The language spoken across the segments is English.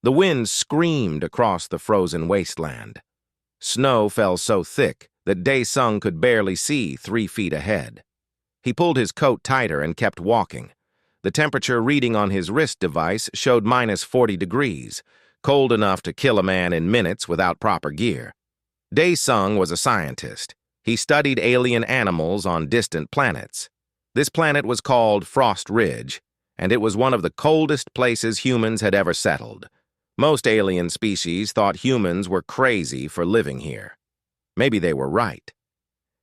The wind screamed across the frozen wasteland. Snow fell so thick that Dae-sung could barely see 3 feet ahead. He pulled his coat tighter and kept walking. The temperature reading on his wrist device showed -40 degrees, cold enough to kill a man in minutes without proper gear. Dae-sung was a scientist. He studied alien animals on distant planets. This planet was called Frost Ridge, and it was one of the coldest places humans had ever settled. Most alien species thought humans were crazy for living here. Maybe they were right.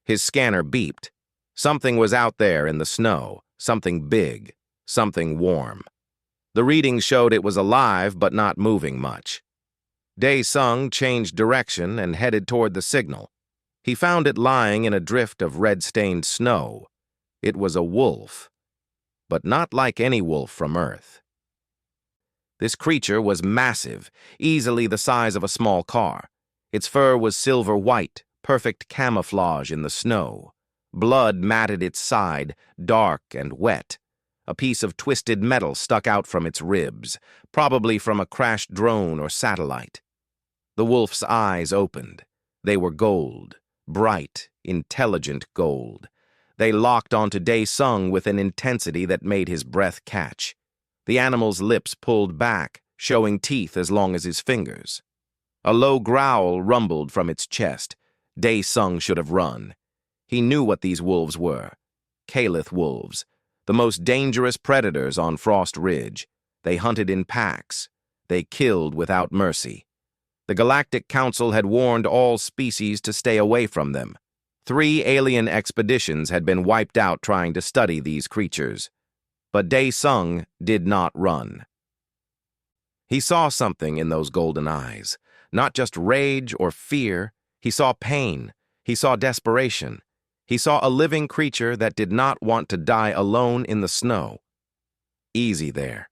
His scanner beeped. Something was out there in the snow, something big, something warm. The readings showed it was alive but not moving much. Dae-sung changed direction and headed toward the signal. He found it lying in a drift of red-stained snow. It was a wolf, but not like any wolf from Earth. This creature was massive, easily the size of a small car. Its fur was silver-white, perfect camouflage in the snow. Blood matted its side, dark and wet. A piece of twisted metal stuck out from its ribs, probably from a crashed drone or satellite. The wolf's eyes opened. They were gold, bright, intelligent gold. They locked onto Dae-sung with an intensity that made his breath catch. The animal's lips pulled back, showing teeth as long as his fingers. A low growl rumbled from its chest. Dae-sung should have run. He knew what these wolves were. Calith wolves, the most dangerous predators on Frost Ridge. They hunted in packs. They killed without mercy. The Galactic Council had warned all species to stay away from them. 3 alien expeditions had been wiped out trying to study these creatures. But Dae-sung did not run. He saw something in those golden eyes. Not just rage or fear. He saw pain. He saw desperation. He saw a living creature that did not want to die alone in the snow. "Easy there,"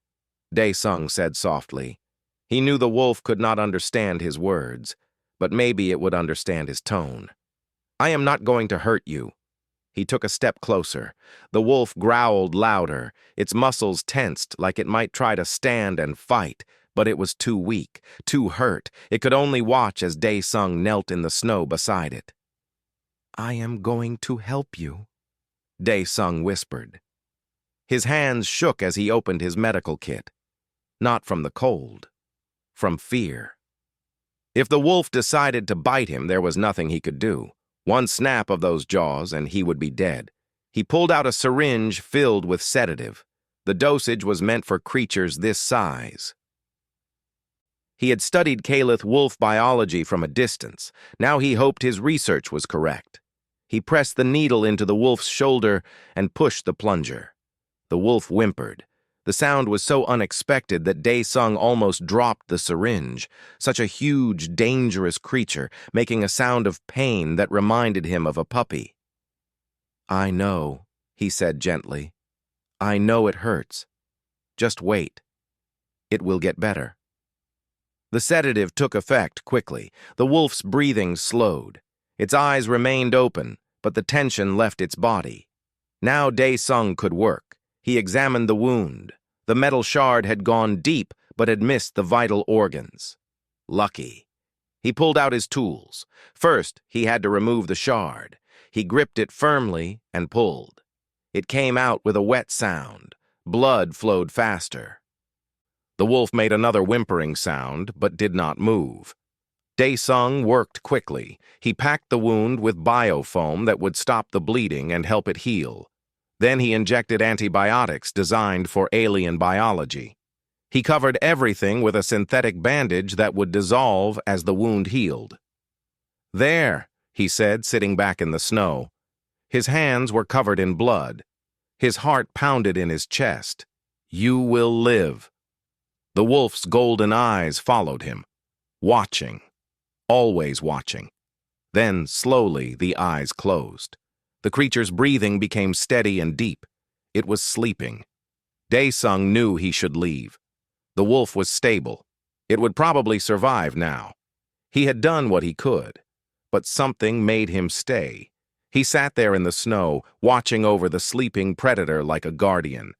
Dae-sung said softly. He knew the wolf could not understand his words, but maybe it would understand his tone. "I am not going to hurt you." He took a step closer. The wolf growled louder. Its muscles tensed like it might try to stand and fight, but it was too weak, too hurt. It could only watch as Dae-sung knelt in the snow beside it. "I am going to help you," Dae-sung whispered. His hands shook as he opened his medical kit. Not from the cold, from fear. If the wolf decided to bite him, there was nothing he could do. One snap of those jaws and he would be dead. He pulled out a syringe filled with sedative. The dosage was meant for creatures this size. He had studied Calith wolf biology from a distance. Now he hoped his research was correct. He pressed the needle into the wolf's shoulder and pushed the plunger. The wolf whimpered. The sound was so unexpected that Dae-sung almost dropped the syringe. Such a huge, dangerous creature, making a sound of pain that reminded him of a puppy. "I know," he said gently. "I know it hurts. Just wait. It will get better." The sedative took effect quickly. The wolf's breathing slowed. Its eyes remained open, but the tension left its body. Now Dae-sung could work. He examined the wound. The metal shard had gone deep, but had missed the vital organs. Lucky. He pulled out his tools. First, he had to remove the shard. He gripped it firmly and pulled. It came out with a wet sound. Blood flowed faster. The wolf made another whimpering sound, but did not move. Dae-sung worked quickly. He packed the wound with biofoam that would stop the bleeding and help it heal. Then he injected antibiotics designed for alien biology. He covered everything with a synthetic bandage that would dissolve as the wound healed. "There," he said, sitting back in the snow. His hands were covered in blood. His heart pounded in his chest. "You will live." The wolf's golden eyes followed him, watching, always watching. Then, slowly, the eyes closed. The creature's breathing became steady and deep. It was sleeping. Dae-sung knew he should leave. The wolf was stable. It would probably survive now. He had done what he could, but something made him stay. He sat there in the snow, watching over the sleeping predator like a guardian.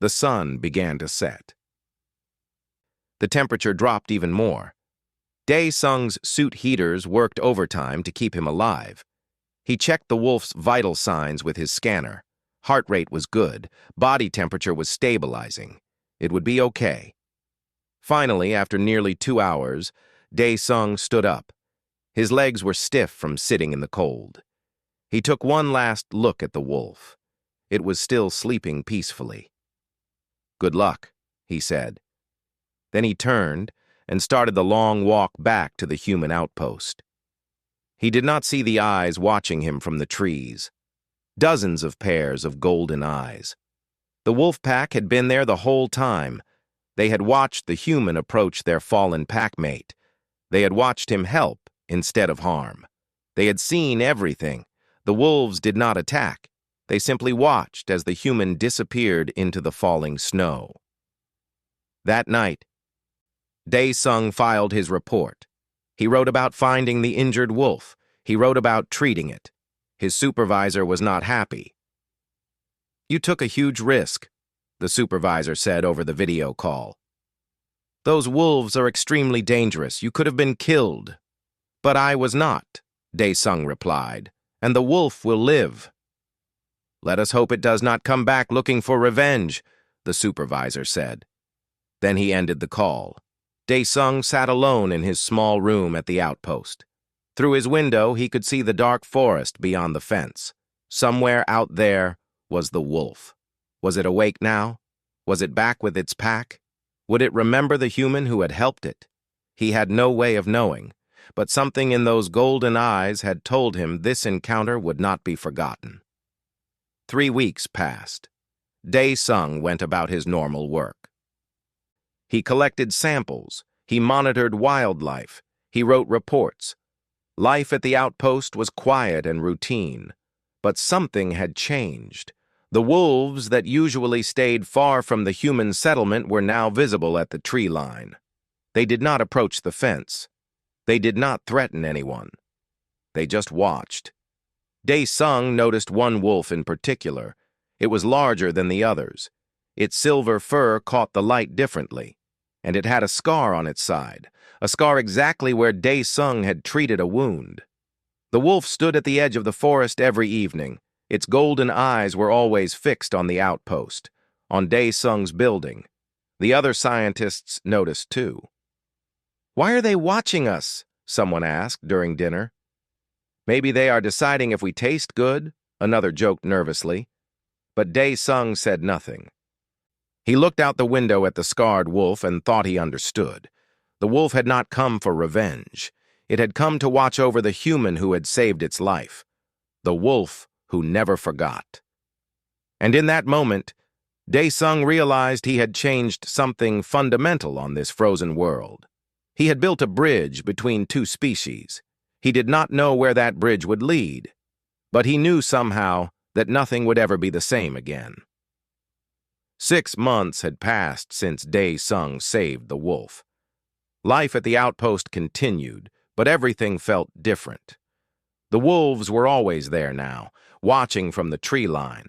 The sun began to set. The temperature dropped even more. Dae-sung's suit heaters worked overtime to keep him alive. He checked the wolf's vital signs with his scanner. Heart rate was good, body temperature was stabilizing. It would be okay. Finally, after nearly 2 hours, Dae-sung stood up. His legs were stiff from sitting in the cold. He took one last look at the wolf. It was still sleeping peacefully. "Good luck," he said. Then he turned and started the long walk back to the human outpost. He did not see the eyes watching him from the trees. Dozens of pairs of golden eyes. The wolf pack had been there the whole time. They had watched the human approach their fallen packmate. They had watched him help instead of harm. They had seen everything. The wolves did not attack. They simply watched as the human disappeared into the falling snow. That night, Dae-sung filed his report. He wrote about finding the injured wolf. He wrote about treating it. His supervisor was not happy. "You took a huge risk," the supervisor said over the video call. "Those wolves are extremely dangerous. You could have been killed." "But I was not," Dae-sung replied, "and the wolf will live." "Let us hope it does not come back looking for revenge," the supervisor said. Then he ended the call. Dae-sung sat alone in his small room at the outpost. Through his window, he could see the dark forest beyond the fence. Somewhere out there was the wolf. Was it awake now? Was it back with its pack? Would it remember the human who had helped it? He had no way of knowing, but something in those golden eyes had told him this encounter would not be forgotten. 3 weeks passed. Dae-sung went about his normal work. He collected samples. He monitored wildlife. He wrote reports. Life at the outpost was quiet and routine. But something had changed. The wolves that usually stayed far from the human settlement were now visible at the tree line. They did not approach the fence. They did not threaten anyone. They just watched. Dae-sung noticed one wolf in particular. It was larger than the others. Its silver fur caught the light differently, and it had a scar on its side, a scar exactly where Dae-sung had treated a wound. The wolf stood at the edge of the forest every evening. Its golden eyes were always fixed on the outpost, on Dae-sung's building. The other scientists noticed too. "Why are they watching us?" someone asked during dinner. "Maybe they are deciding if we taste good," another joked nervously. But Dae-sung said nothing. He looked out the window at the scarred wolf and thought he understood. The wolf had not come for revenge. It had come to watch over the human who had saved its life. The wolf who never forgot. And in that moment, Dae-sung realized he had changed something fundamental on this frozen world. He had built a bridge between two species. He did not know where that bridge would lead, but he knew somehow that nothing would ever be the same again. 6 months had passed since Dae-sung saved the wolf. Life at the outpost continued, but everything felt different. The wolves were always there now, watching from the tree line.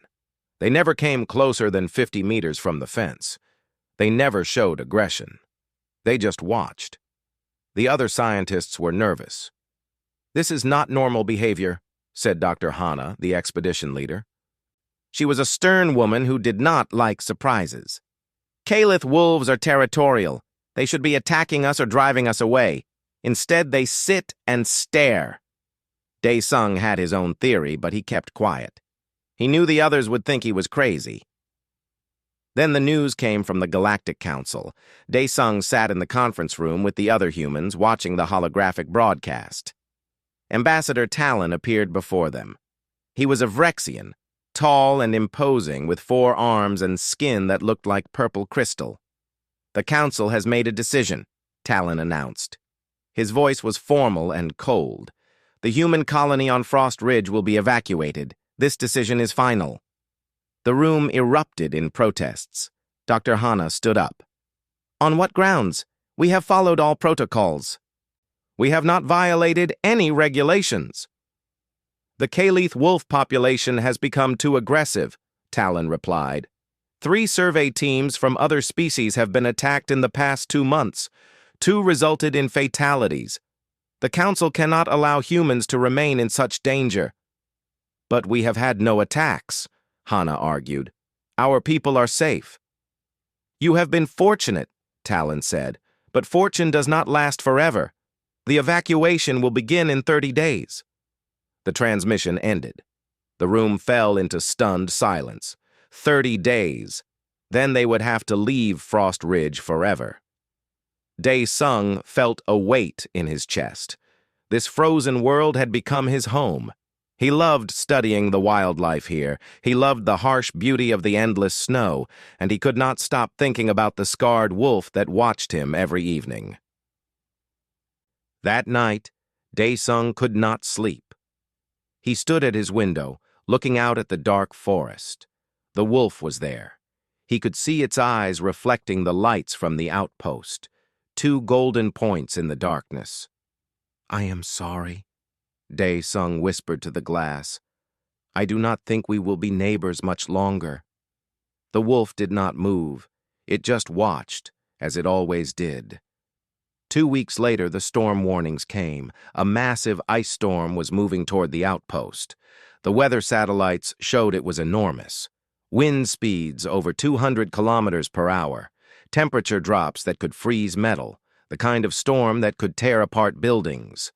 They never came closer than 50 meters from the fence. They never showed aggression. They just watched. The other scientists were nervous. "This is not normal behavior," said Dr. Hana, the expedition leader. She was a stern woman who did not like surprises. "Calith wolves are territorial. They should be attacking us or driving us away. Instead, they sit and stare." Dae-sung had his own theory, but he kept quiet. He knew the others would think he was crazy. Then the news came from the Galactic Council. Dae-sung sat in the conference room with the other humans watching the holographic broadcast. Ambassador Talon appeared before them. He was a Vrexian, tall and imposing, with 4 arms and skin that looked like purple crystal. "The Council has made a decision," Talon announced. His voice was formal and cold. "The human colony on Frost Ridge will be evacuated. This decision is final." The room erupted in protests. Dr. Hana stood up. "On what grounds? We have followed all protocols." "We have not violated any regulations." "The Calith wolf population has become too aggressive," Talon replied. 3 survey teams from other species have been attacked in the past 2 months. 2 resulted in fatalities. The Council cannot allow humans to remain in such danger. But we have had no attacks, Hana argued. Our people are safe. You have been fortunate, Talon said, but fortune does not last forever. The evacuation will begin in 30 days. The transmission ended. The room fell into stunned silence. 30 days. Then they would have to leave Frost Ridge forever. Dae Sung felt a weight in his chest. This frozen world had become his home. He loved studying the wildlife here. He loved the harsh beauty of the endless snow, and he could not stop thinking about the scarred wolf that watched him every evening. That night, Dae Sung could not sleep. He stood at his window, looking out at the dark forest. The wolf was there. He could see its eyes reflecting the lights from the outpost, 2 golden points in the darkness. "I am sorry," Dae Sung whispered to the glass. "I do not think we will be neighbors much longer." The wolf did not move. It just watched, as it always did. 2 weeks later, the storm warnings came. A massive ice storm was moving toward the outpost. The weather satellites showed it was enormous. Wind speeds over 200 kilometers per hour. Temperature drops that could freeze metal. The kind of storm that could tear apart buildings.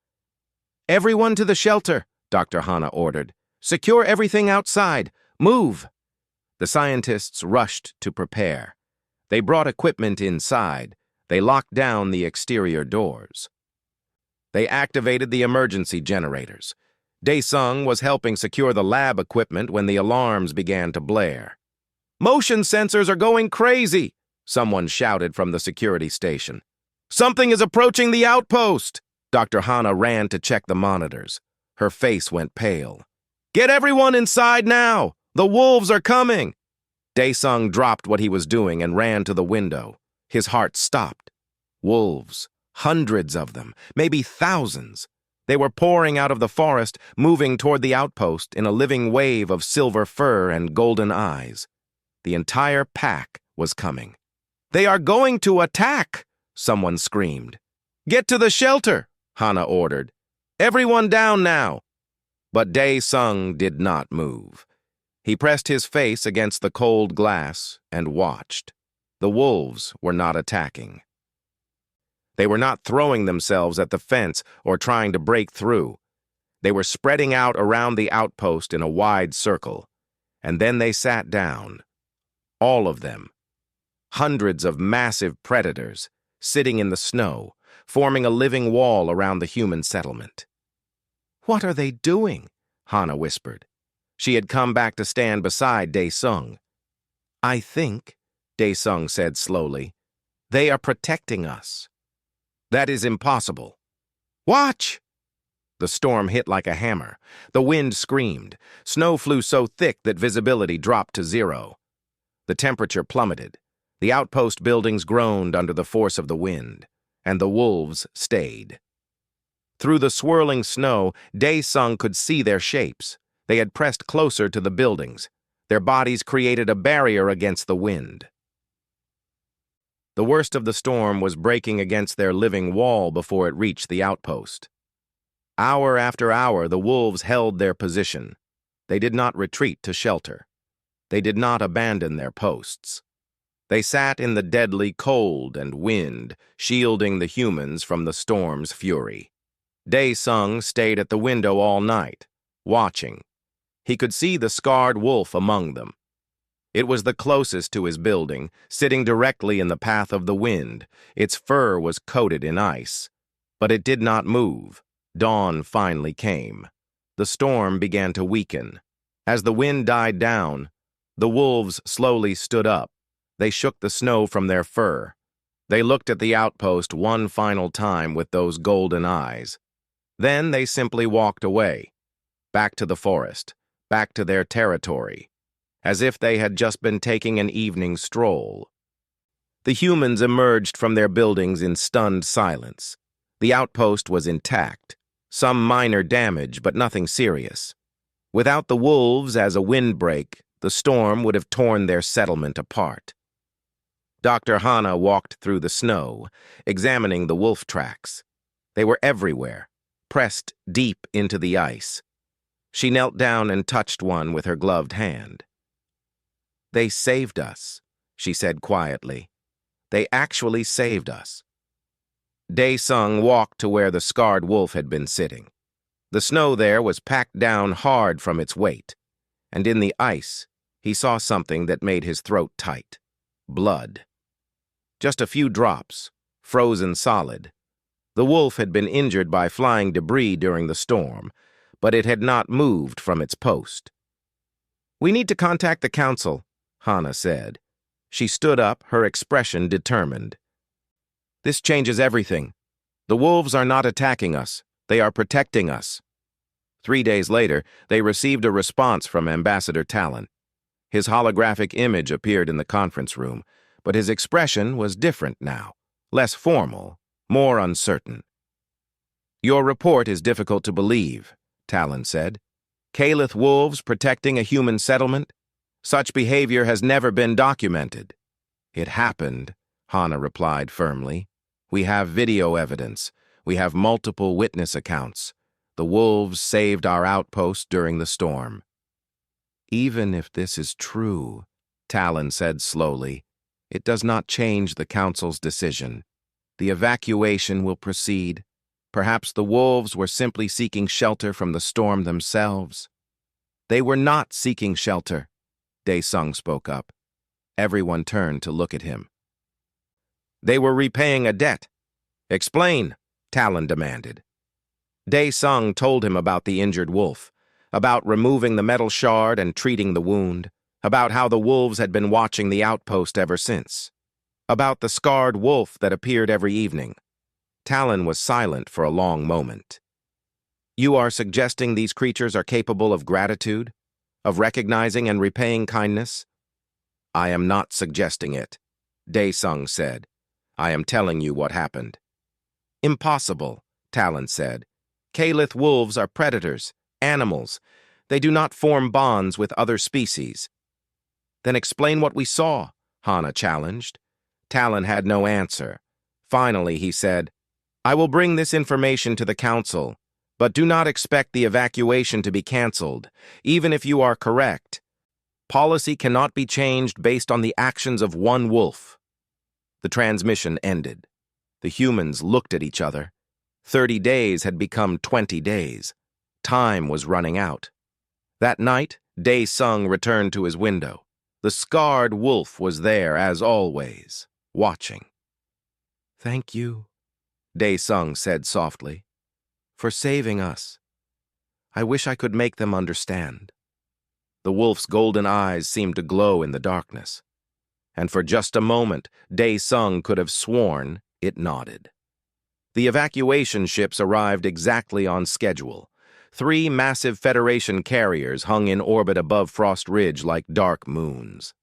"Everyone to the shelter," Dr. Hana ordered. "Secure everything outside. Move." The scientists rushed to prepare. They brought equipment inside. They locked down the exterior doors. They activated the emergency generators. Dae Sung was helping secure the lab equipment when the alarms began to blare. "Motion sensors are going crazy," someone shouted from the security station. "Something is approaching the outpost." Dr. Hana ran to check the monitors. Her face went pale. "Get everyone inside now! The wolves are coming!" Dae Sung dropped what he was doing and ran to the window. His heart stopped. Wolves, hundreds of them, maybe thousands. They were pouring out of the forest, moving toward the outpost in a living wave of silver fur and golden eyes. The entire pack was coming. "They are going to attack!" someone screamed. "Get to the shelter!" Hana ordered. "Everyone down now!" But Dae Sung did not move. He pressed his face against the cold glass and watched. The wolves were not attacking. They were not throwing themselves at the fence or trying to break through. They were spreading out around the outpost in a wide circle. And then they sat down. All of them. Hundreds of massive predators, sitting in the snow, forming a living wall around the human settlement. "What are they doing?" Hana whispered. She had come back to stand beside Dae Sung. "I think," Dae Sung said slowly, "they are protecting us." "That is impossible." "Watch!" The storm hit like a hammer. The wind screamed. Snow flew so thick that visibility dropped to 0. The temperature plummeted. The outpost buildings groaned under the force of the wind. And the wolves stayed. Through the swirling snow, Dae Sung could see their shapes. They had pressed closer to the buildings. Their bodies created a barrier against the wind. The worst of the storm was breaking against their living wall before it reached the outpost. Hour after hour, the wolves held their position. They did not retreat to shelter. They did not abandon their posts. They sat in the deadly cold and wind, shielding the humans from the storm's fury. Dae Sung stayed at the window all night, watching. He could see the scarred wolf among them. It was the closest to his building, sitting directly in the path of the wind. Its fur was coated in ice. But it did not move. Dawn finally came. The storm began to weaken. As the wind died down, the wolves slowly stood up. They shook the snow from their fur. They looked at the outpost one final time with those golden eyes. Then they simply walked away, back to the forest, back to their territory, as if they had just been taking an evening stroll. The humans emerged from their buildings in stunned silence. The outpost was intact, some minor damage but nothing serious. Without the wolves as a windbreak, The storm would have torn their settlement apart. Dr. Hana walked through the snow, examining the wolf tracks. They were everywhere, pressed deep into the ice. She knelt down and touched one with her gloved hand. "They saved us," she said quietly. "They actually saved us." Dae-sung walked to where the scarred wolf had been sitting. The snow there was packed down hard from its weight, and in the ice he saw something that made his throat tight. Blood. Just a few drops, frozen solid. The wolf had been injured by flying debris during the storm, but it had not moved from its post. "We need to contact the council," Hana said. She stood up, her expression determined. "This changes everything. The wolves are not attacking us. They are protecting us." 3 days later, they received a response from Ambassador Talon. His holographic image appeared in the conference room, but his expression was different now, less formal, more uncertain. "Your report is difficult to believe," Talon said. "Calith wolves protecting a human settlement? Such behavior has never been documented." "It happened," Hana replied firmly. "We have video evidence. We have multiple witness accounts. The wolves saved our outpost during the storm." "Even if this is true," Talon said slowly, "it does not change the council's decision. The evacuation will proceed. Perhaps the wolves were simply seeking shelter from the storm themselves." "They were not seeking shelter," Dae-sung spoke up. Everyone turned to look at him. "They were repaying a debt." "Explain," Talon demanded. Dae-sung told him about the injured wolf, about removing the metal shard and treating the wound, about how the wolves had been watching the outpost ever since, about the scarred wolf that appeared every evening. Talon was silent for a long moment. "You are suggesting these creatures are capable of gratitude, of recognizing and repaying kindness?" "I am not suggesting it," Dae-sung said. "I am telling you what happened." "Impossible," Talon said. "Calith wolves are predators, animals. They do not form bonds with other species." "Then explain what we saw," Hana challenged. Talon had no answer. Finally, he said, "I will bring this information to the council, but do not expect the evacuation to be canceled, even if you are correct. Policy cannot be changed based on the actions of one wolf." The transmission ended. The humans looked at each other. 30 days had become 20 days. Time was running out. That night, Dae-sung returned to his window. The scarred wolf was there, as always, watching. "Thank you," Dae-sung said softly, "for saving us. I wish I could make them understand." The wolf's golden eyes seemed to glow in the darkness, and for just a moment, Dae-sung could have sworn it nodded. The evacuation ships arrived exactly on schedule. 3 massive Federation carriers hung in orbit above Frost Ridge like dark moons.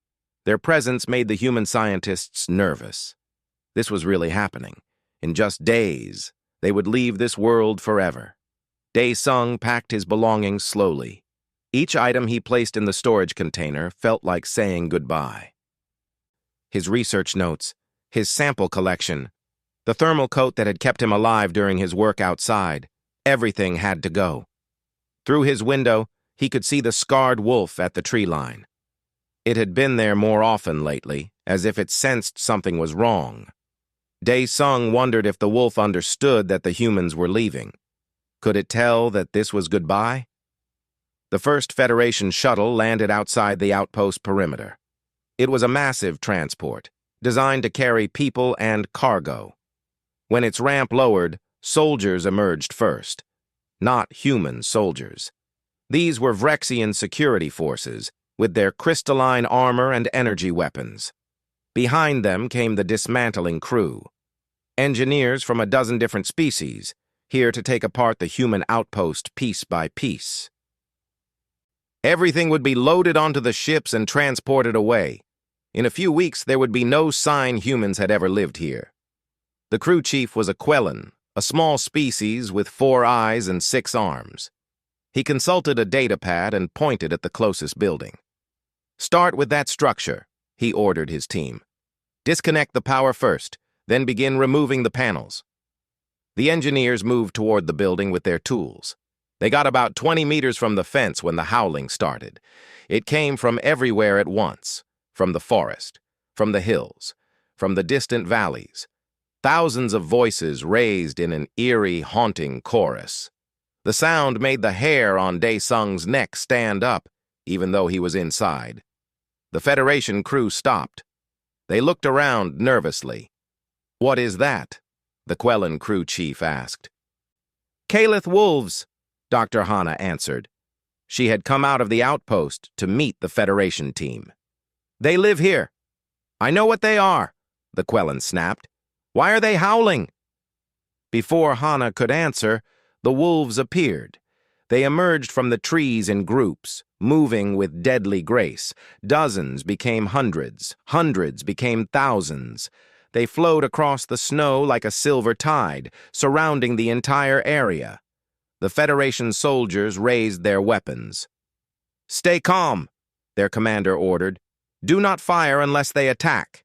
Their presence made the human scientists nervous. This was really happening. In just days, they would leave this world forever. Dae-sung packed his belongings slowly. Each item he placed in the storage container felt like saying goodbye. His research notes, his sample collection, the thermal coat that had kept him alive during his work outside, everything had to go. Through his window, he could see the scarred wolf at the tree line. It had been there more often lately, as if it sensed something was wrong. Dae-sung wondered if the wolf understood that the humans were leaving. Could it tell that this was goodbye? The first Federation shuttle landed outside the outpost perimeter. It was a massive transport, designed to carry people and cargo. When its ramp lowered, soldiers emerged first. Not human soldiers. These were Vrexian security forces, with their crystalline armor and energy weapons. Behind them came the dismantling crew. Engineers from a dozen different species, here to take apart the human outpost piece by piece. Everything would be loaded onto the ships and transported away. In a few weeks, there would be no sign humans had ever lived here. The crew chief was a Quellan, a small species with 4 eyes and 6 arms. He consulted a data pad and pointed at the closest building. Start with that structure, he ordered his team. Disconnect the power first, then begin removing the panels. The engineers moved toward the building with their tools. They got about 20 meters from the fence when the howling started. It came from everywhere at once, from the forest, from the hills, from the distant valleys. Thousands of voices raised in an eerie, haunting chorus. The sound made the hair on Dae-sung's neck stand up, even though he was inside. The Federation crew stopped. They looked around nervously. "What is that?" the Quellan crew chief asked. "Calith wolves," Dr. Hana answered. She had come out of the outpost to meet the Federation team. "They live here." "I know what they are," the Quellan snapped. "Why are they howling?" Before Hana could answer, the wolves appeared. They emerged from the trees in groups, moving with deadly grace. Dozens became hundreds, hundreds became thousands. They flowed across the snow like a silver tide, surrounding the entire area. The Federation soldiers raised their weapons. "Stay calm," their commander ordered. "Do not fire unless they attack."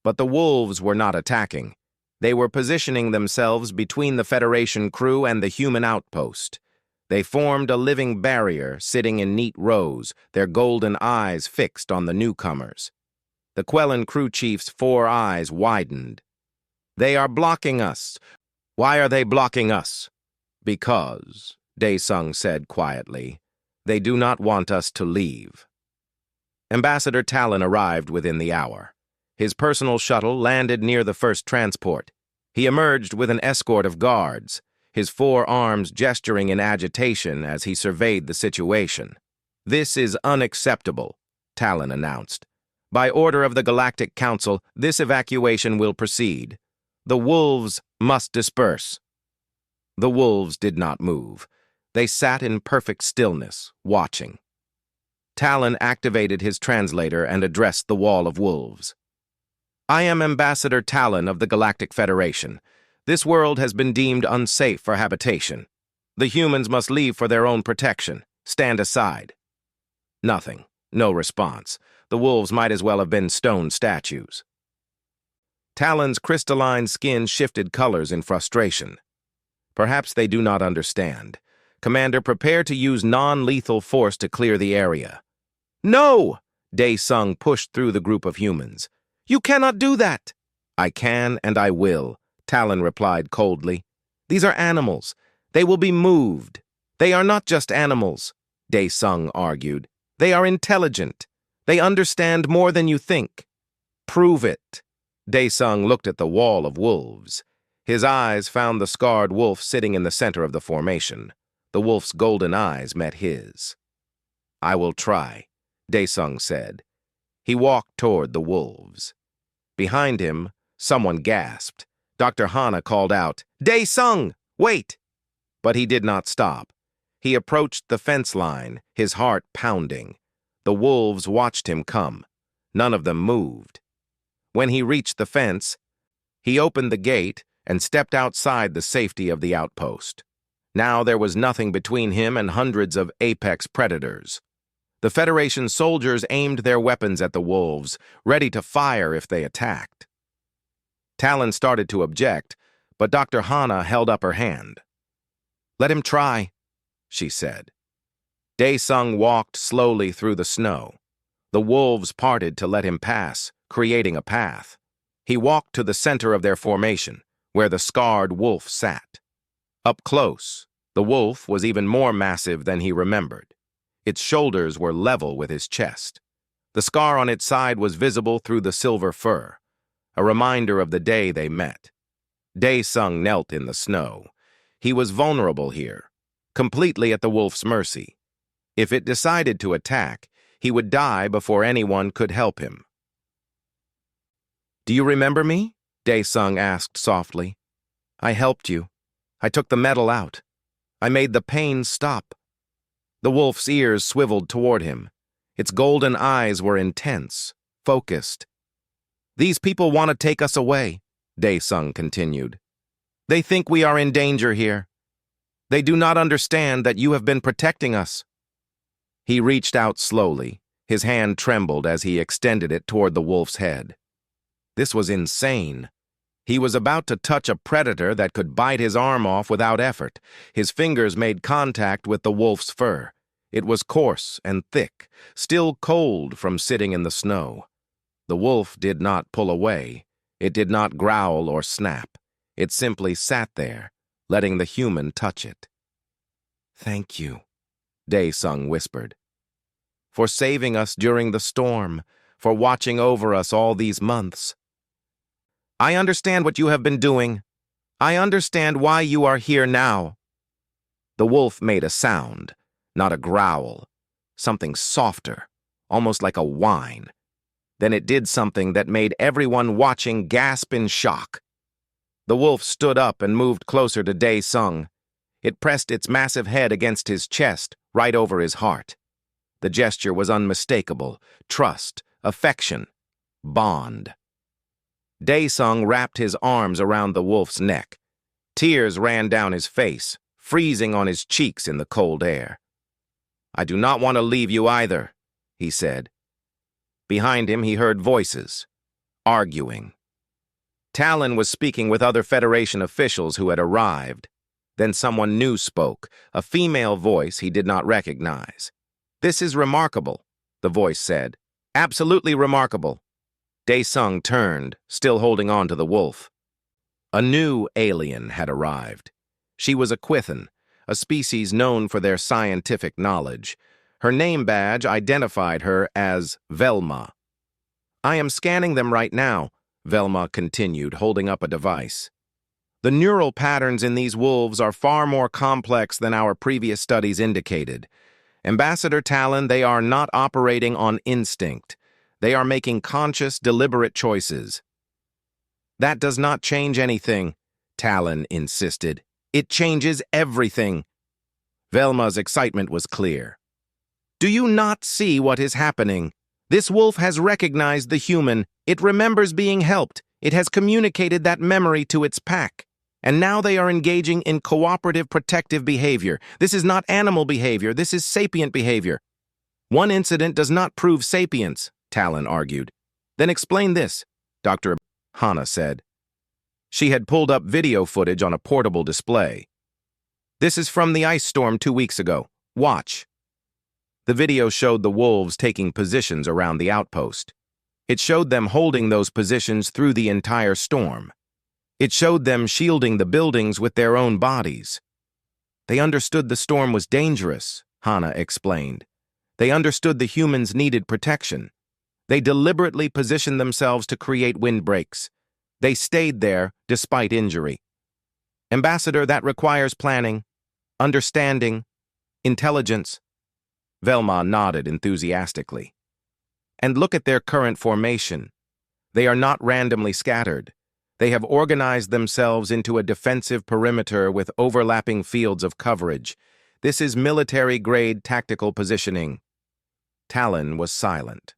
But the wolves were not attacking. They were positioning themselves between the Federation crew and the human outpost. They formed a living barrier, sitting in neat rows, their golden eyes fixed on the newcomers. The Quellan crew chief's 4 eyes widened. "They are blocking us." "Why are they blocking us?" "Because," Dae-sung said quietly, "they do not want us to leave." Ambassador Talon arrived within the hour. His personal shuttle landed near the first transport. He emerged with an escort of guards, his 4 arms gesturing in agitation as he surveyed the situation. "This is unacceptable," Talon announced. "By order of the Galactic Council, this evacuation will proceed. The wolves must disperse." The wolves did not move. They sat in perfect stillness, watching. Talon activated his translator and addressed the wall of wolves. "I am Ambassador Talon of the Galactic Federation. This world has been deemed unsafe for habitation. The humans must leave for their own protection. Stand aside." Nothing. No response. The wolves might as well have been stone statues. Talon's crystalline skin shifted colors in frustration. "Perhaps they do not understand. Commander, prepare to use non-lethal force to clear the area." "No!" Dae-sung pushed through the group of humans. "You cannot do that." "I can and I will," Talon replied coldly. "These are animals. They will be moved." "They are not just animals," Dae-sung argued. "They are intelligent. They understand more than you think." "Prove it." Dae-sung looked at the wall of wolves. His eyes found the scarred wolf sitting in the center of the formation. The wolf's golden eyes met his. "I will try," Dae-sung said. He walked toward the wolves. Behind him, someone gasped. Dr. Hana called out, "Dae-sung, wait!" But he did not stop. He approached the fence line, his heart pounding. The wolves watched him come. None of them moved. When he reached the fence, he opened the gate and stepped outside the safety of the outpost. Now there was nothing between him and hundreds of apex predators. The Federation soldiers aimed their weapons at the wolves, ready to fire if they attacked. Talon started to object, but Dr. Hana held up her hand. "Let him try," she said. Dae-sung walked slowly through the snow. The wolves parted to let him pass, creating a path. He walked to the center of their formation, where the scarred wolf sat. Up close, the wolf was even more massive than he remembered. Its shoulders were level with his chest. The scar on its side was visible through the silver fur, a reminder of the day they met. Dae-sung knelt in the snow. He was vulnerable here, completely at the wolf's mercy. If it decided to attack, he would die before anyone could help him. "Do you remember me?" Dae-sung asked softly. "I helped you. I took the metal out. I made the pain stop." The wolf's ears swiveled toward him. Its golden eyes were intense, focused. "These people want to take us away," Dae-sung continued. "They think we are in danger here. They do not understand that you have been protecting us." He reached out slowly, His hand trembled as he extended it toward the wolf's head. This was insane. He was about to touch a predator that could bite his arm off without effort. His fingers made contact with the wolf's fur. It was coarse and thick, still cold from sitting in the snow. The wolf did not pull away. It did not growl or snap. It simply sat there, letting the human touch it. "Thank you," Dae-sung whispered, "for saving us during the storm, for watching over us all these months. I understand what you have been doing. I understand why you are here now." The wolf made a sound, not a growl, something softer, almost like a whine. Then it did something that made everyone watching gasp in shock. The wolf stood up and moved closer to Dae-sung. It pressed its massive head against his chest, right over his heart. The gesture was unmistakable: trust, affection, bond. Dae-sung wrapped his arms around the wolf's neck. Tears ran down his face, freezing on his cheeks in the cold air. "I do not want to leave you either," he said. Behind him he heard voices, arguing. Talon was speaking with other Federation officials who had arrived. Then someone new spoke, a female voice he did not recognize. "This is remarkable," the voice said. "Absolutely remarkable." Dae-sung turned, still holding on to the wolf. A new alien had arrived. She was a Quithan, a species known for their scientific knowledge. Her name badge identified her as Velma. "I am scanning them right now," Velma continued, holding up a device. "The neural patterns in these wolves are far more complex than our previous studies indicated. Ambassador Talon, they are not operating on instinct. They are making conscious, deliberate choices." "That does not change anything," Talon insisted. "It changes everything." Velma's excitement was clear. "Do you not see what is happening? This wolf has recognized the human. It remembers being helped. It has communicated that memory to its pack. And now they are engaging in cooperative protective behavior. This is not animal behavior. This is sapient behavior." "One incident does not prove sapience," Talon argued. "Then explain this," Dr. Hana said. She had pulled up video footage on a portable display. "This is from the ice storm 2 weeks ago. Watch." The video showed the wolves taking positions around the outpost. It showed them holding those positions through the entire storm. It showed them shielding the buildings with their own bodies. "They understood the storm was dangerous," Hana explained. "They understood the humans needed protection. They deliberately positioned themselves to create windbreaks. They stayed there despite injury. Ambassador, that requires planning, understanding, intelligence." Velma nodded enthusiastically. "And look at their current formation. They are not randomly scattered. They have organized themselves into a defensive perimeter with overlapping fields of coverage. This is military-grade tactical positioning." Talon was silent.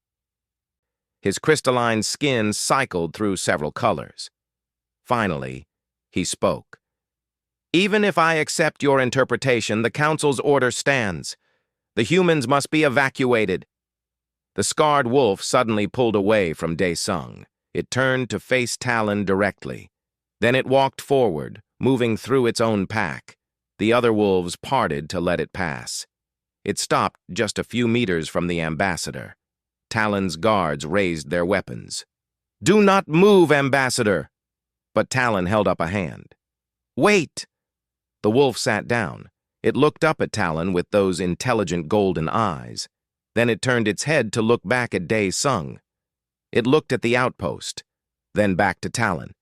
His crystalline skin cycled through several colors. Finally, he spoke. "Even if I accept your interpretation, the Council's order stands. The humans must be evacuated." The scarred wolf suddenly pulled away from Dae-sung. It turned to face Talon directly. Then it walked forward, moving through its own pack. The other wolves parted to let it pass. It stopped just a few meters from the ambassador. Talon's guards raised their weapons. "Do not move, Ambassador!" But Talon held up a hand. "Wait!" The wolf sat down. It looked up at Talon with those intelligent golden eyes. Then it turned its head to look back at Dae-sung. It looked at the outpost, then back to Talon.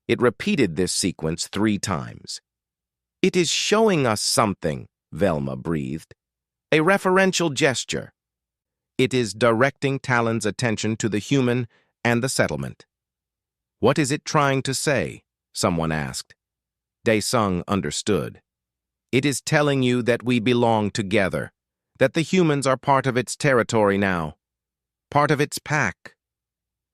It repeated this sequence 3 times. "It is showing us something," Velma breathed. "A referential gesture. It is directing Talon's attention to the human and the settlement." "What is it trying to say?" someone asked. Dae-sung understood. "It is telling you that we belong together, that the humans are part of its territory now, part of its pack."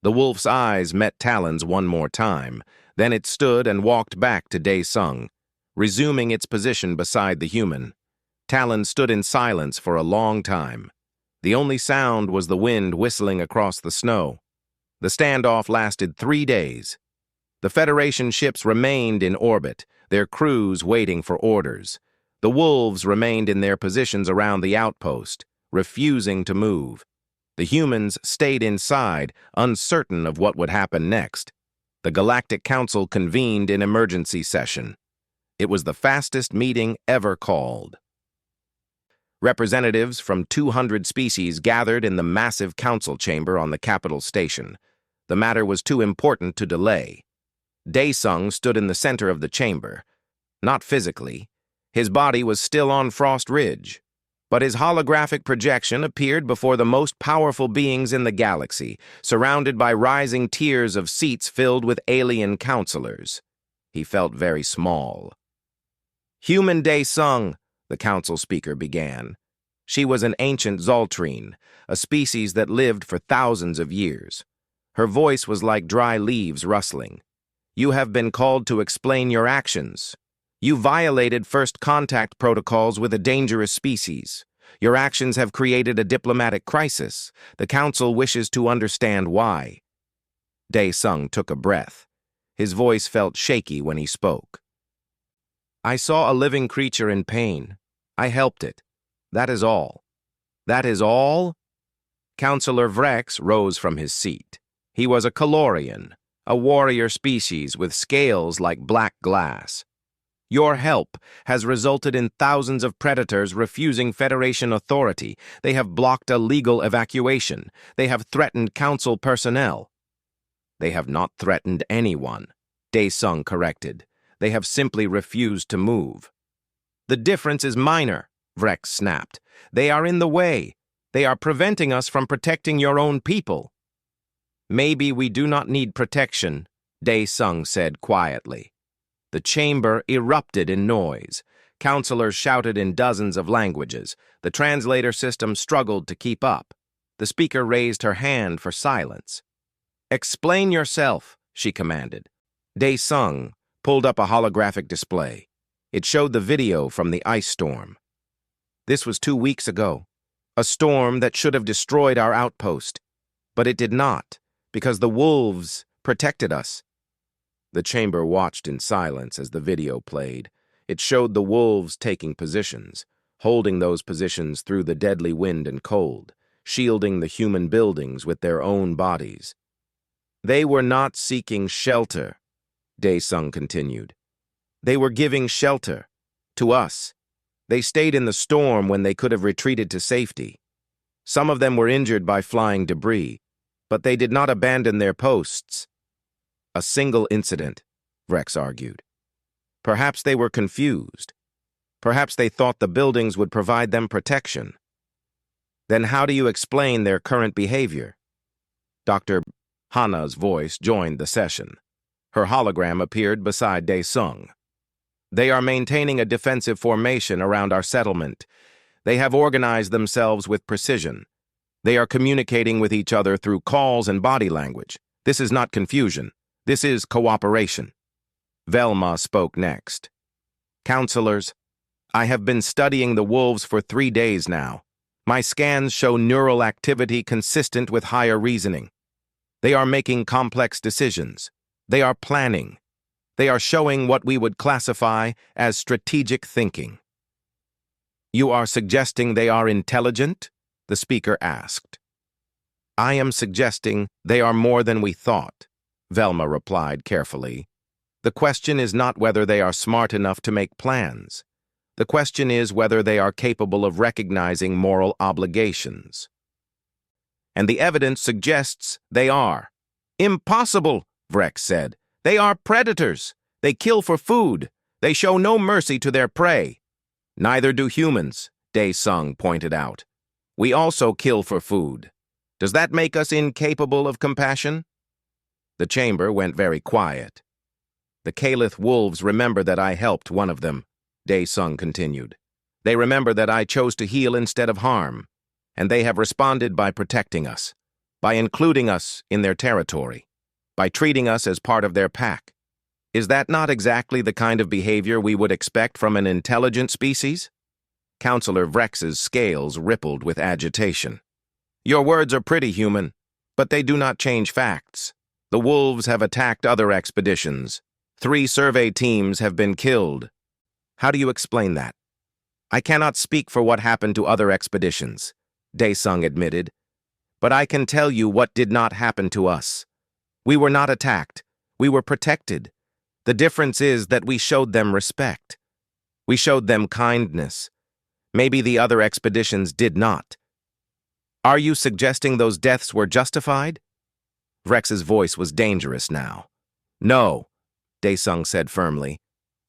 The wolf's eyes met Talon's one more time, then it stood and walked back to Dae-sung, resuming its position beside the human. Talon stood in silence for a long time. The only sound was the wind whistling across the snow. The standoff lasted 3 days. The Federation ships remained in orbit, their crews waiting for orders. The wolves remained in their positions around the outpost, refusing to move. The humans stayed inside, uncertain of what would happen next. The Galactic Council convened in emergency session. It was the fastest meeting ever called. Representatives from 200 species gathered in the massive council chamber on the capital station. The matter was too important to delay. Daesung stood in the center of the chamber. Not physically. His body was still on Frost Ridge. But his holographic projection appeared before the most powerful beings in the galaxy, surrounded by rising tiers of seats filled with alien counselors. He felt very small. Human Daesung, the council speaker began. She was an ancient Zoltrine, a species that lived for thousands of years. Her voice was like dry leaves rustling. You have been called to explain your actions. You violated first contact protocols with a dangerous species. Your actions have created a diplomatic crisis. The council wishes to understand why. Daesung took a breath. His voice felt shaky when he spoke. I saw a living creature in pain. I helped it. That is all. That is all? Councillor Vrex rose from his seat. He was a Calorian, a warrior species with scales like black glass. Your help has resulted in thousands of predators refusing Federation authority. They have blocked a legal evacuation. They have threatened council personnel. They have not threatened anyone, Daesung corrected. They have simply refused to move. The difference is minor, Vrex snapped. They are in the way. They are preventing us from protecting your own people. Maybe we do not need protection, Daesung said quietly. The chamber erupted in noise. Counselors shouted in dozens of languages. The translator system struggled to keep up. The speaker raised her hand for silence. Explain yourself, she commanded. Daesung pulled up a holographic display. It showed the video from the ice storm. This was 2 weeks ago. A storm that should have destroyed our outpost. But it did not, because the wolves protected us. The chamber watched in silence as the video played. It showed the wolves taking positions, holding those positions through the deadly wind and cold, shielding the human buildings with their own bodies. They were not seeking shelter, Daesung continued. They were giving shelter to us. They stayed in the storm when they could have retreated to safety. Some of them were injured by flying debris, but they did not abandon their posts. A single incident, Vrex argued. Perhaps they were confused. Perhaps they thought the buildings would provide them protection. Then how do you explain their current behavior? Dr. Hana's voice joined the session. Her hologram appeared beside Daesung. They are maintaining a defensive formation around our settlement. They have organized themselves with precision. They are communicating with each other through calls and body language. This is not confusion. This is cooperation. Velma spoke next. Counselors, I have been studying the wolves for 3 days now. My scans show neural activity consistent with higher reasoning. They are making complex decisions. They are planning. They are showing what we would classify as strategic thinking. You are suggesting they are intelligent? The speaker asked. I am suggesting they are more than we thought, Velma replied carefully. The question is not whether they are smart enough to make plans. The question is whether they are capable of recognizing moral obligations. And the evidence suggests they are. Impossible, Vrex said. They are predators. They kill for food. They show no mercy to their prey. Neither do humans, Daesung pointed out. We also kill for food. Does that make us incapable of compassion? The chamber went very quiet. The Calith wolves remember that I helped one of them, Daesung continued. They remember that I chose to heal instead of harm, and they have responded by protecting us, by including us in their territory, by treating us as part of their pack. Is that not exactly the kind of behavior we would expect from an intelligent species? Counselor Vrex's scales rippled with agitation. Your words are pretty, human, but they do not change facts. The wolves have attacked other expeditions. 3 survey teams have been killed. How do you explain that? I cannot speak for what happened to other expeditions, Daesung admitted, but I can tell you what did not happen to us. We were not attacked. We were protected. The difference is that we showed them respect. We showed them kindness. Maybe the other expeditions did not. Are you suggesting those deaths were justified? Vrex's voice was dangerous now. No, Daesung said firmly.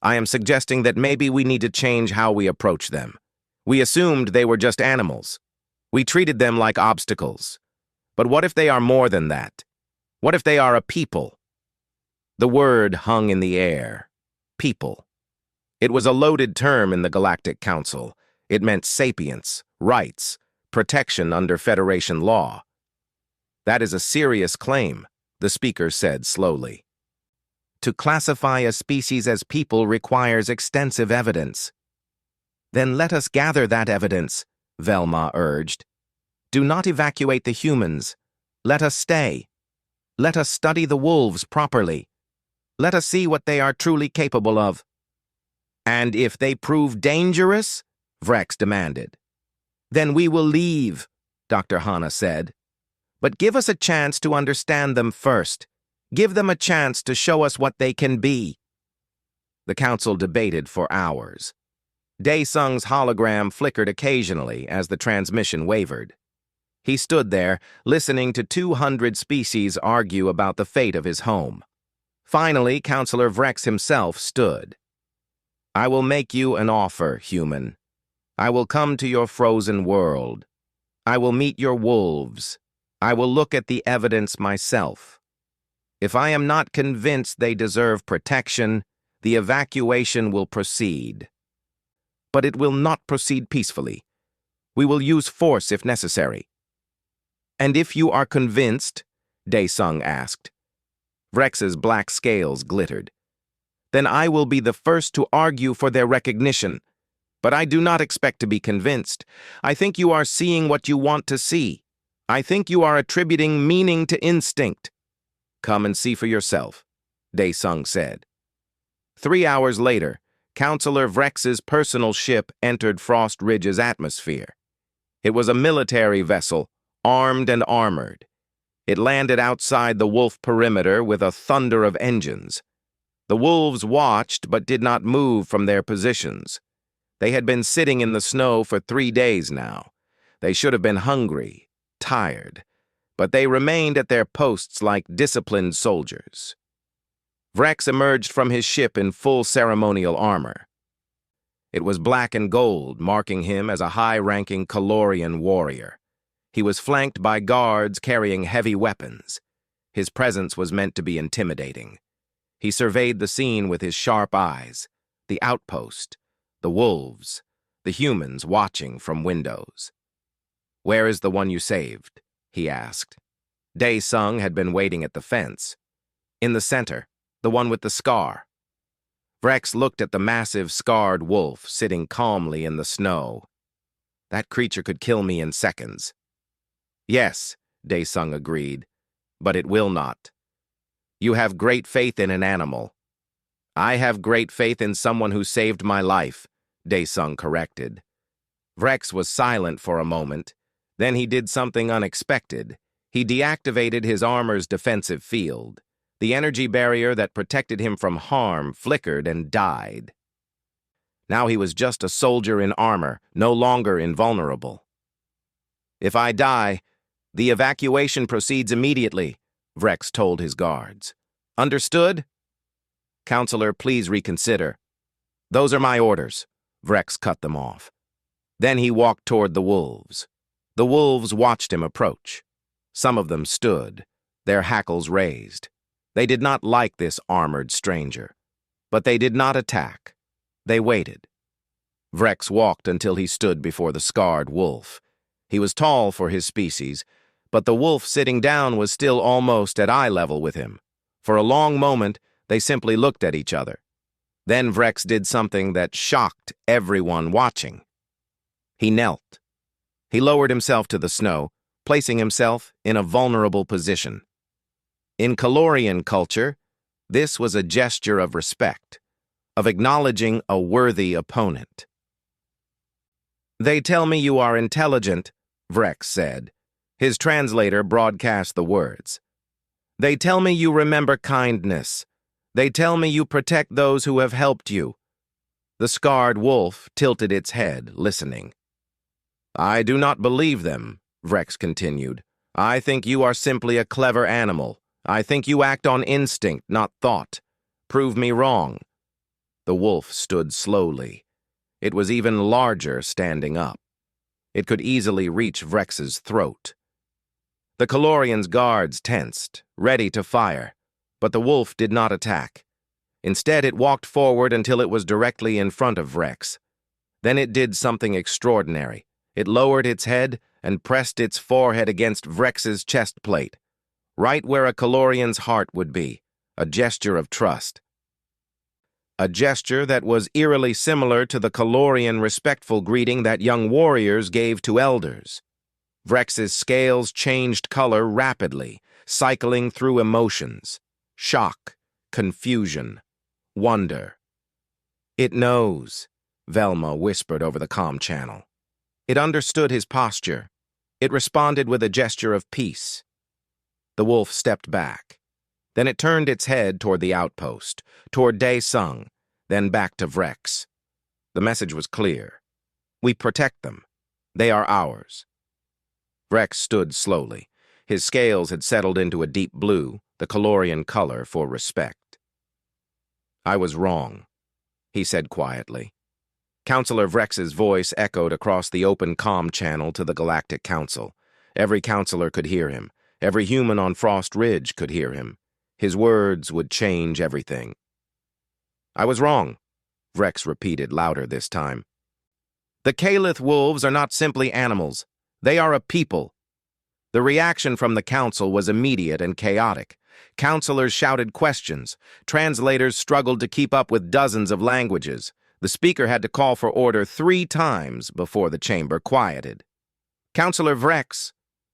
I am suggesting that maybe we need to change how we approach them. We assumed they were just animals. We treated them like obstacles. But what if they are more than that? What if they are a people? The word hung in the air. People. It was a loaded term in the Galactic Council. It meant sapience, rights, protection under Federation law. That is a serious claim, the speaker said slowly. To classify a species as people requires extensive evidence. Then let us gather that evidence, Velma urged. Do not evacuate the humans. Let us stay. Let us study the wolves properly. Let us see what they are truly capable of. And if they prove dangerous, Vrex demanded. Then we will leave, Dr. Hana said. But give us a chance to understand them first. Give them a chance to show us what they can be. The council debated for hours. Daesung's hologram flickered occasionally as the transmission wavered. He stood there, listening to 200 species argue about the fate of his home. Finally, Counselor Vrex himself stood. I will make you an offer, human. I will come to your frozen world. I will meet your wolves. I will look at the evidence myself. If I am not convinced they deserve protection, the evacuation will proceed. But it will not proceed peacefully. We will use force if necessary. And if you are convinced, Daesung asked. Vrex's black scales glittered. Then I will be the first to argue for their recognition. But I do not expect to be convinced. I think you are seeing what you want to see. I think you are attributing meaning to instinct. Come and see for yourself, Daesung said. 3 hours later, Counselor Vrex's personal ship entered Frost Ridge's atmosphere. It was a military vessel, armed and armored. It landed outside the wolf perimeter with a thunder of engines. The wolves watched but did not move from their positions. They had been sitting in the snow for 3 days now. They should have been hungry, tired, but they remained at their posts like disciplined soldiers. Vrex emerged from his ship in full ceremonial armor. It was black and gold, marking him as a high-ranking Calorian warrior. He was flanked by guards carrying heavy weapons. His presence was meant to be intimidating. He surveyed the scene with his sharp eyes, the outpost, the wolves, the humans watching from windows. Where is the one you saved? He asked. Daesung had been waiting at the fence. In the center, the one with the scar. Vrex looked at the massive scarred wolf sitting calmly in the snow. That creature could kill me in seconds. Yes, Daesung agreed, but it will not. You have great faith in an animal. I have great faith in someone who saved my life, Daesung corrected. Vrex was silent for a moment. Then he did something unexpected. He deactivated his armor's defensive field. The energy barrier that protected him from harm flickered and died. Now he was just a soldier in armor, no longer invulnerable. If I die, the evacuation proceeds immediately, Vrex told his guards. Understood? Counselor, please reconsider. Those are my orders. Vrex cut them off. Then he walked toward the wolves. The wolves watched him approach. Some of them stood, their hackles raised. They did not like this armored stranger, but they did not attack. They waited. Vrex walked until he stood before the scarred wolf. He was tall for his species, but the wolf sitting down was still almost at eye level with him. For a long moment, they simply looked at each other. Then Vrex did something that shocked everyone watching. He knelt. He lowered himself to the snow, placing himself in a vulnerable position. In Calorian culture, this was a gesture of respect, of acknowledging a worthy opponent. "They tell me you are intelligent," Vrex said. His translator broadcast the words. "They tell me you remember kindness. They tell me you protect those who have helped you." The scarred wolf tilted its head, listening. "I do not believe them," Vrex continued. "I think you are simply a clever animal. I think you act on instinct, not thought. Prove me wrong." The wolf stood slowly. It was even larger standing up. It could easily reach Vrex's throat. The Calorian's guards tensed, ready to fire, but the wolf did not attack. Instead, it walked forward until it was directly in front of Vrex. Then it did something extraordinary. It lowered its head and pressed its forehead against Vrex's chest plate, right where a Calorian's heart would be, a gesture of trust. A gesture that was eerily similar to the Calorian respectful greeting that young warriors gave to elders. Vrex's scales changed color rapidly, cycling through emotions: shock, confusion, wonder. "It knows," Velma whispered over the comm channel. It understood his posture. It responded with a gesture of peace. The wolf stepped back. Then it turned its head toward the outpost, toward Dae-sung, then back to Vrex. The message was clear. "We protect them. They are ours." Vrex stood slowly. His scales had settled into a deep blue, the Calorian color for respect. "I was wrong," he said quietly. Counselor Vrex's voice echoed across the open comm channel to the Galactic Council. Every counselor could hear him. Every human on Frost Ridge could hear him. His words would change everything. "I was wrong," Vrex repeated louder this time. "The Calith wolves are not simply animals. They are a people." The reaction from the council was immediate and chaotic. Counselors shouted questions. Translators struggled to keep up with dozens of languages. The speaker had to call for order 3 times before the chamber quieted. "Counselor Vrex,"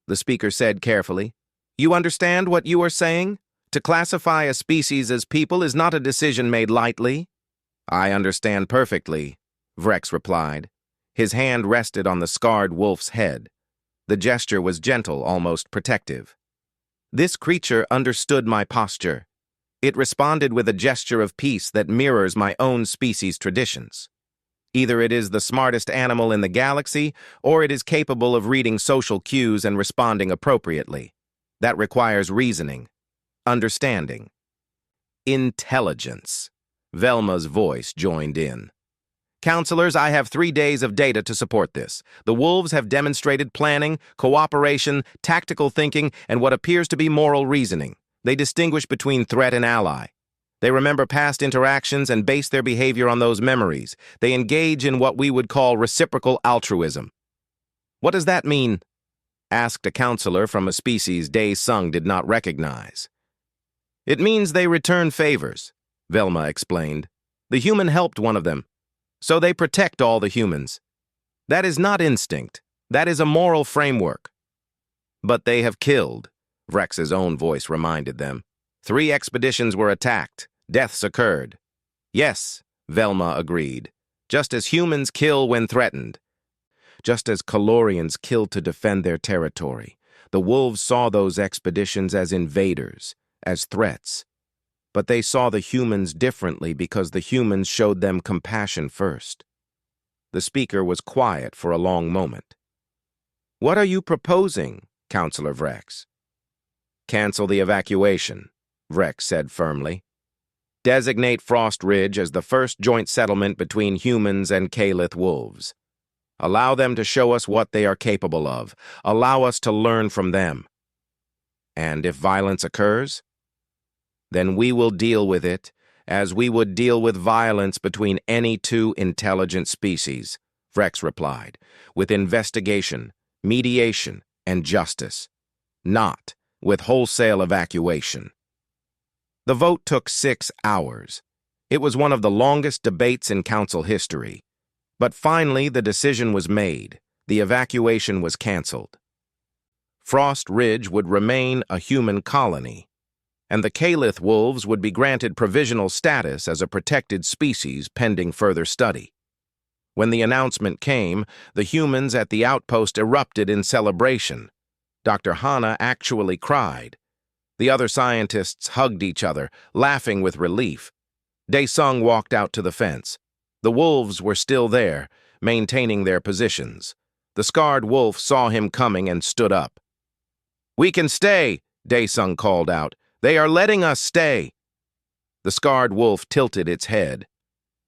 the speaker said carefully, "you understand what you are saying? To classify a species as people is not a decision made lightly." "I understand perfectly," Vrex replied. His hand rested on the scarred wolf's head. The gesture was gentle, almost protective. "This creature understood my posture. It responded with a gesture of peace that mirrors my own species' traditions. Either it is the smartest animal in the galaxy, or it is capable of reading social cues and responding appropriately. That requires reasoning, understanding, intelligence." Velma's voice joined in. "Counselors, I have 3 days of data to support this. The wolves have demonstrated planning, cooperation, tactical thinking, and what appears to be moral reasoning. They distinguish between threat and ally. They remember past interactions and base their behavior on those memories. They engage in what we would call reciprocal altruism." "What does that mean?" asked a counselor from a species Dae-sung did not recognize. "It means they return favors," Velma explained. "The human helped one of them, so they protect all the humans. That is not instinct. That is a moral framework." "But they have killed," Vrex's own voice reminded them. 3 expeditions were attacked. Deaths occurred. "Yes," Velma agreed. "Just as humans kill when threatened. Just as Calorians kill to defend their territory. The wolves saw those expeditions as invaders, as threats. But they saw the humans differently because the humans showed them compassion first." The speaker was quiet for a long moment. "What are you proposing, Counselor Vrex?" "Cancel the evacuation," Vrex said firmly. "Designate Frost Ridge as the first joint settlement between humans and Calith wolves. Allow them to show us what they are capable of. Allow us to learn from them. And if violence occurs, then we will deal with it as we would deal with violence between any 2 intelligent species," Vrex replied, "with investigation, mediation, and justice, not with wholesale evacuation." The vote took 6 hours. It was one of the longest debates in council history. But finally, the decision was made. The evacuation was canceled. Frost Ridge would remain a human colony, and the Calith wolves would be granted provisional status as a protected species pending further study. When the announcement came, the humans at the outpost erupted in celebration. Dr. Hana actually cried. The other scientists hugged each other, laughing with relief. Dae-sung walked out to the fence. The wolves were still there, maintaining their positions. The scarred wolf saw him coming and stood up. "We can stay," Dae-sung called out. "They are letting us stay." The scarred wolf tilted its head.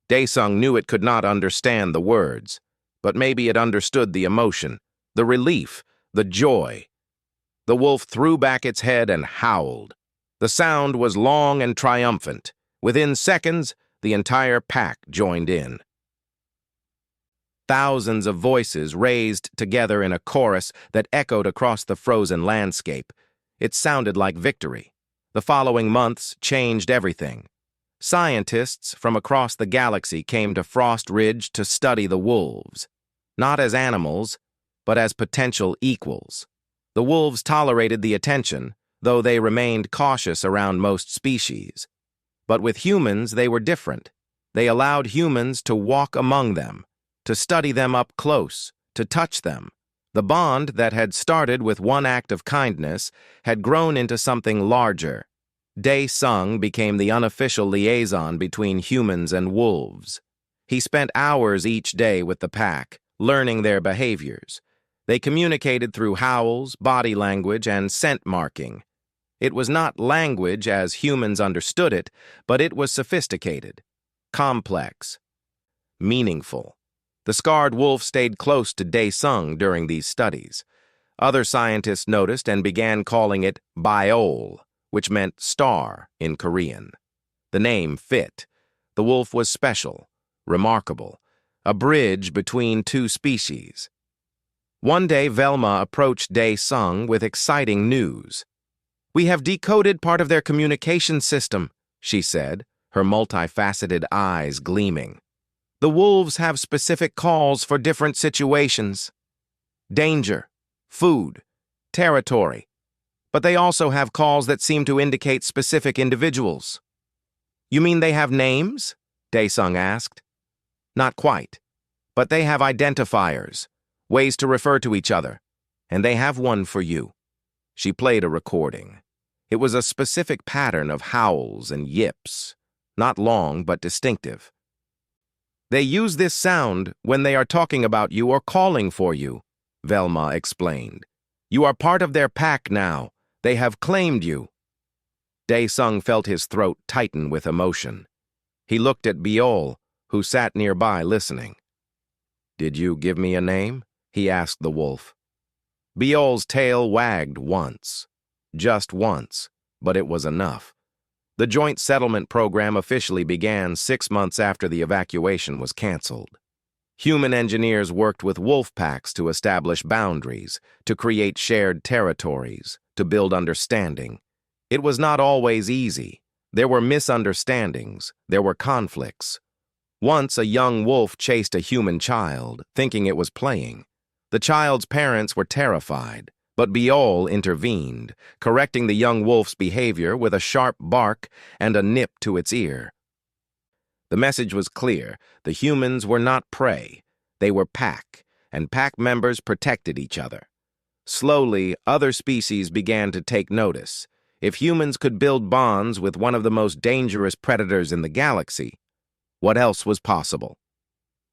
Dae-sung knew it could not understand the words, but maybe it understood the emotion, the relief, the joy. The wolf threw back its head and howled. The sound was long and triumphant. Within seconds, the entire pack joined in. Thousands of voices raised together in a chorus that echoed across the frozen landscape. It sounded like victory. The following months changed everything. Scientists from across the galaxy came to Frost Ridge to study the wolves, not as animals, but as potential equals. The wolves tolerated the attention, though they remained cautious around most species. But with humans, they were different. They allowed humans to walk among them, to study them up close, to touch them. The bond that had started with one act of kindness had grown into something larger. Dae-sung became the unofficial liaison between humans and wolves. He spent hours each day with the pack, learning their behaviors. They communicated through howls, body language, and scent marking. It was not language as humans understood it, but it was sophisticated, complex, meaningful. The scarred wolf stayed close to Dae-sung during these studies. Other scientists noticed and began calling it Biol, which meant star in Korean. The name fit. The wolf was special, remarkable, a bridge between two species. One day, Velma approached Dae-sung with exciting news. "We have decoded part of their communication system," she said, her multifaceted eyes gleaming. "The wolves have specific calls for different situations. Danger, food, territory. But they also have calls that seem to indicate specific individuals." "You mean they have names?" Dae-sung asked. "Not quite, but they have identifiers, ways to refer to each other, and they have one for you." She played a recording. It was a specific pattern of howls and yips, not long but distinctive. "They use this sound when they are talking about you or calling for you," Velma explained. "You are part of their pack now. They have claimed you." Dae-sung felt his throat tighten with emotion. He looked at Biol, who sat nearby listening. "Did you give me a name?" he asked the wolf. Biol's tail wagged once. Just once, but it was enough. The joint settlement program officially began 6 months after the evacuation was canceled. Human engineers worked with wolf packs to establish boundaries, to create shared territories, to build understanding. It was not always easy. There were misunderstandings. There were conflicts. Once a young wolf chased a human child, thinking it was playing. The child's parents were terrified, but Biol intervened, correcting the young wolf's behavior with a sharp bark and a nip to its ear. The message was clear. The humans were not prey. They were pack, and pack members protected each other. Slowly, other species began to take notice. If humans could build bonds with one of the most dangerous predators in the galaxy, what else was possible?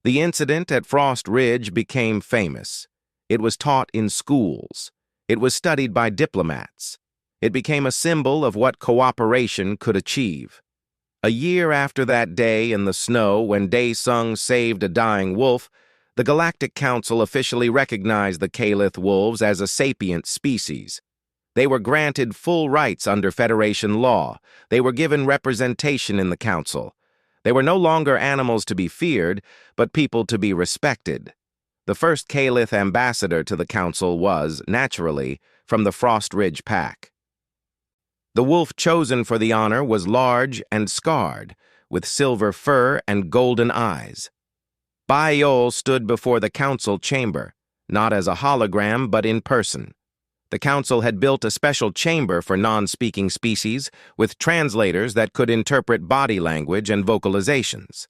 The incident at Frost Ridge became famous. It was taught in schools. It was studied by diplomats. It became a symbol of what cooperation could achieve. A year after that day in the snow when Dae-sung saved a dying wolf, the Galactic Council officially recognized the Calith wolves as a sapient species. They were granted full rights under Federation law. They were given representation in the Council. They were no longer animals to be feared, but people to be respected. The first Calith ambassador to the Council was, naturally, from the Frost Ridge pack. The wolf chosen for the honor was large and scarred, with silver fur and golden eyes. Biol stood before the council chamber, not as a hologram but in person. The council had built a special chamber for non-speaking species with translators that could interpret body language and vocalizations.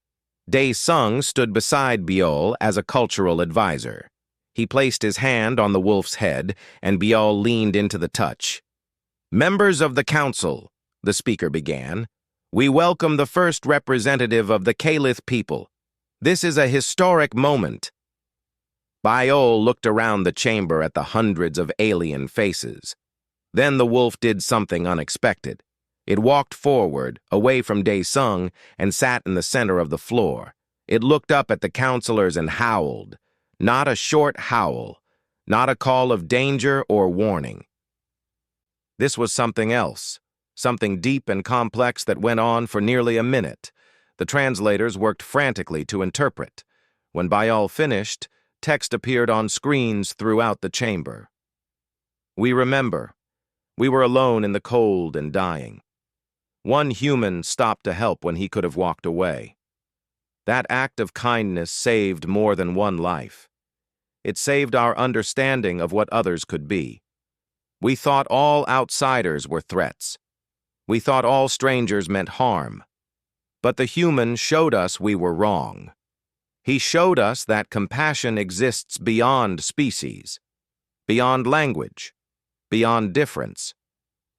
Dae Sung stood beside Biol as a cultural advisor. He placed his hand on the wolf's head, and Biol leaned into the touch. "Members of the council," the speaker began, "we welcome the first representative of the Kalith people. This is a historic moment." Biol looked around the chamber at the hundreds of alien faces. Then the wolf did something unexpected. It walked forward, away from Dae Sung, and sat in the center of the floor. It looked up at the counselors and howled. Not a short howl, not a call of danger or warning. This was something else, something deep and complex that went on for nearly a minute. The translators worked frantically to interpret. When Biol finished, text appeared on screens throughout the chamber. "We remember. We were alone in the cold and dying. One human stopped to help when he could have walked away. That act of kindness saved more than one life. It saved our understanding of what others could be. We thought all outsiders were threats. We thought all strangers meant harm. But the human showed us we were wrong. He showed us that compassion exists beyond species, beyond language, beyond difference.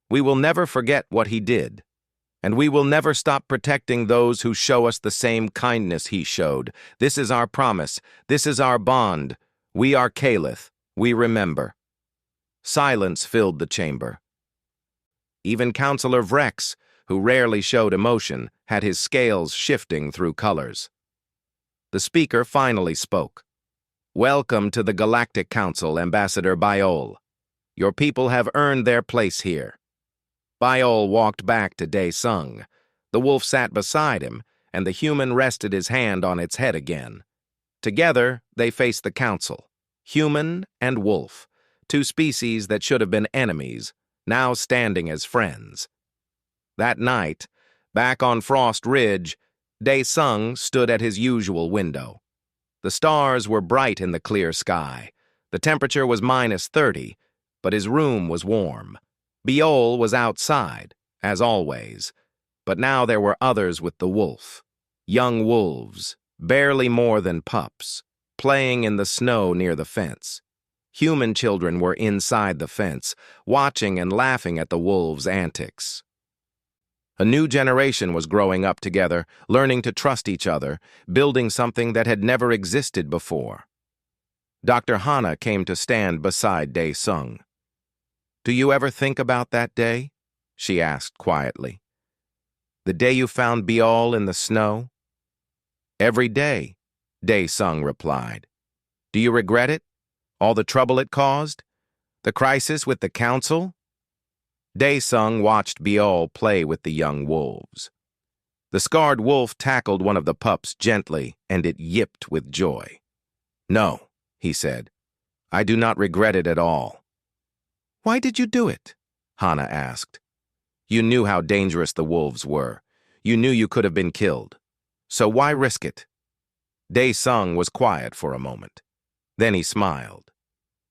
We will never forget what he did, and we will never stop protecting those who show us the same kindness he showed. This is our promise. This is our bond. We are Kalith. We remember." Silence filled the chamber. Even Counselor Vrex, who rarely showed emotion, had his scales shifting through colors. The speaker finally spoke. "Welcome to the Galactic Council, Ambassador Biol. Your people have earned their place here." Biol walked back to Dae Sung. The wolf sat beside him, and the human rested his hand on its head again. Together, they faced the council, human and wolf, two species that should have been enemies, now standing as friends. That night, back on Frost Ridge, Dae Sung stood at his usual window. The stars were bright in the clear sky. The temperature was -30, but his room was warm. Biol was outside, as always, but now there were others with the wolf. Young wolves, barely more than pups, playing in the snow near the fence. Human children were inside the fence, watching and laughing at the wolves' antics. A new generation was growing up together, learning to trust each other, building something that had never existed before. Dr. Hana came to stand beside Dae Sung. "Do you ever think about that day?" she asked quietly. "The day you found Biol in the snow?" "Every day," Dae Sung replied. "Do you regret it? All the trouble it caused? The crisis with the council?" Dae Sung watched Biol play with the young wolves. The scarred wolf tackled one of the pups gently, and it yipped with joy. "No," he said. "I do not regret it at all." "Why did you do it?" Hana asked. "You knew how dangerous the wolves were. You knew you could have been killed. So why risk it?" Dae Sung was quiet for a moment. Then he smiled.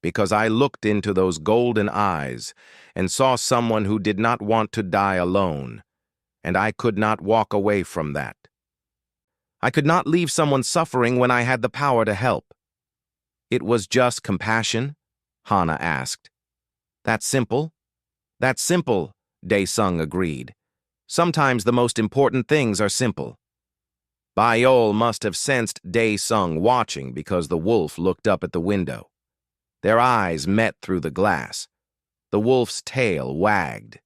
"Because I looked into those golden eyes and saw someone who did not want to die alone, and I could not walk away from that. I could not leave someone suffering when I had the power to help." "It was just compassion?" Hana asked. "That's simple." "That's simple," Dae Sung agreed. "Sometimes the most important things are simple." Biol must have sensed Dae Sung watching because the wolf looked up at the window. Their eyes met through the glass. The wolf's tail wagged.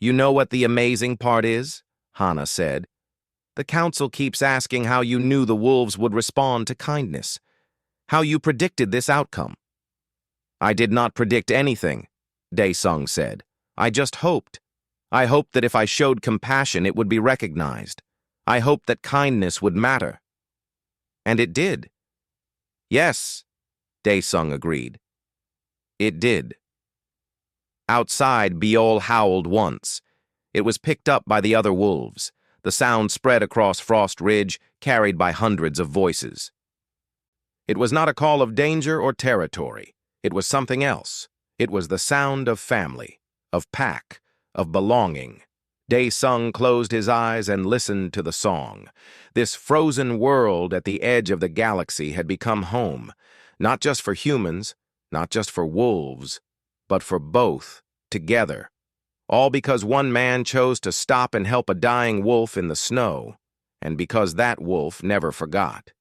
"You know what the amazing part is?" Hana said. "The council keeps asking how you knew the wolves would respond to kindness, how you predicted this outcome." "I did not predict anything," Dae Sung said. "I just hoped. I hoped that if I showed compassion, it would be recognized. I hoped that kindness would matter." "And it did." "Yes," Dae Sung agreed. "It did." Outside, Biol howled once. It was picked up by the other wolves. The sound spread across Frost Ridge, carried by hundreds of voices. It was not a call of danger or territory. It was something else. It was the sound of family, of pack, of belonging. Dae Sung closed his eyes and listened to the song. This frozen world at the edge of the galaxy had become home, not just for humans, not just for wolves, but for both, together. All because one man chose to stop and help a dying wolf in the snow, and because that wolf never forgot.